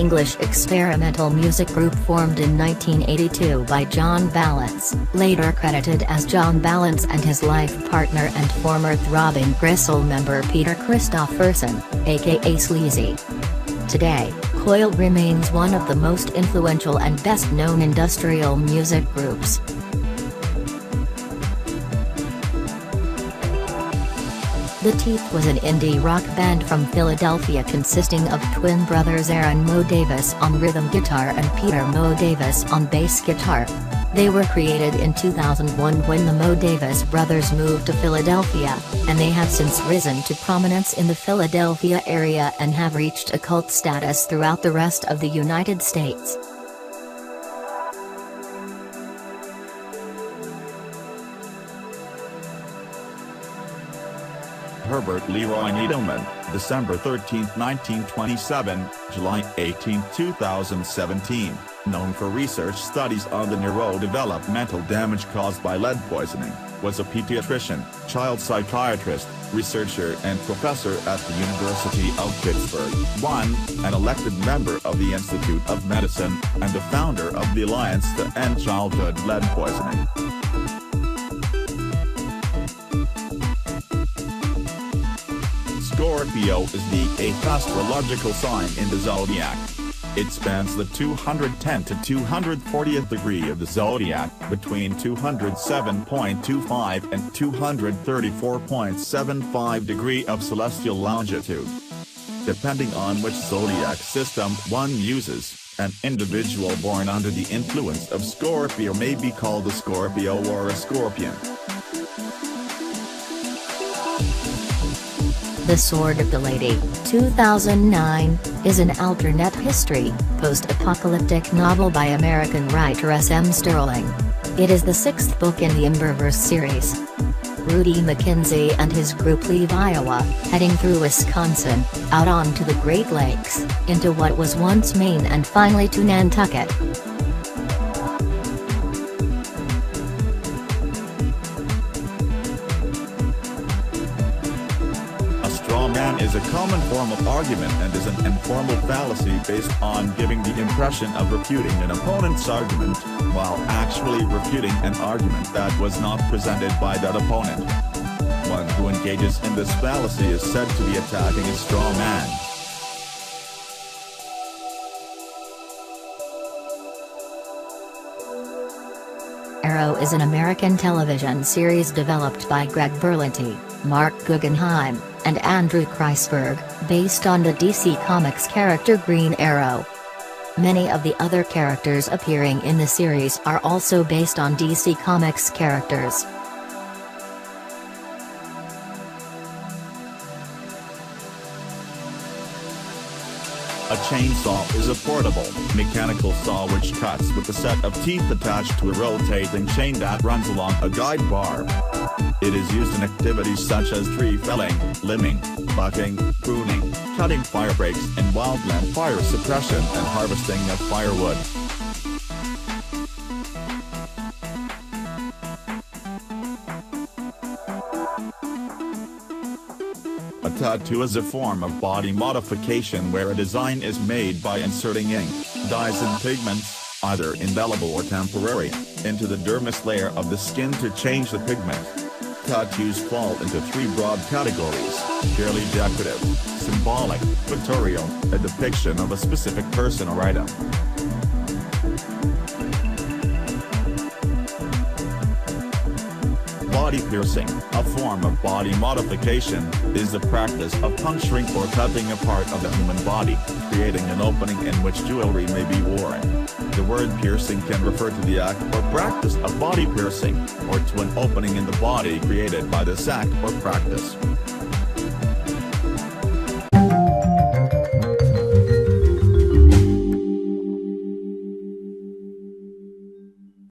English experimental music group formed in 1982 by John Balance, later credited as John Balance and his life partner and former Throbbing Gristle member Peter Christopherson, aka Sleazy. Today, Coil remains one of the most influential and best-known industrial music groups. The Teeth was an indie rock band from Philadelphia consisting of twin brothers Aaron Mo Davis on rhythm guitar and Peter Mo Davis on bass guitar. They were created in 2001 when the Mo Davis brothers moved to Philadelphia, and they have since risen to prominence in the Philadelphia area and have reached a cult status throughout the rest of the United States. Herbert Leroy Needleman, December 13, 1927, July 18, 2017, known for research studies on the neurodevelopmental damage caused by lead poisoning, was a pediatrician, child psychiatrist, researcher and professor at the University of Pittsburgh, an elected member of the Institute of Medicine, and the founder of the Alliance to End Childhood Lead Poisoning. Scorpio is the 8th astrological sign in the zodiac. It spans the 210 to 240th degree of the zodiac, between 207.25 and 234.75 degree of celestial longitude. Depending on which zodiac system one uses, an individual born under the influence of Scorpio may be called a Scorpio or a Scorpion. The Sword of the Lady, 2009, is an alternate history, post-apocalyptic novel by American writer S.M. Sterling. It is the 6th book in the Emberverse series. Rudy McKenzie and his group leave Iowa, heading through Wisconsin, out onto the Great Lakes, into what was once Maine and finally to Nantucket. Man is a common form of argument and is an informal fallacy based on giving the impression of refuting an opponent's argument, while actually refuting an argument that was not presented by that opponent. One who engages in this fallacy is said to be attacking a straw man. Arrow is an American television series developed by Greg Berlanti, Mark Guggenheim, and Andrew Kreisberg, based on the DC Comics character Green Arrow. Many of the other characters appearing in the series are also based on DC Comics characters. A chainsaw is a portable, mechanical saw which cuts with a set of teeth attached to a rotating chain that runs along a guide bar. It is used in activities such as tree felling, limbing, bucking, pruning, cutting fire breaks in wildland fire suppression and harvesting of firewood. A tattoo is a form of body modification where a design is made by inserting ink, dyes and pigments, either indelible or temporary, into the dermis layer of the skin to change the pigment. Tattoos fall into 3 broad categories: purely decorative, symbolic, pictorial, a depiction of a specific person or item. Body piercing, a form of body modification, is the practice of puncturing or cutting a part of the human body, creating an opening in which jewelry may be worn. The word piercing can refer to the act or practice of body piercing, or to an opening in the body created by this act or practice.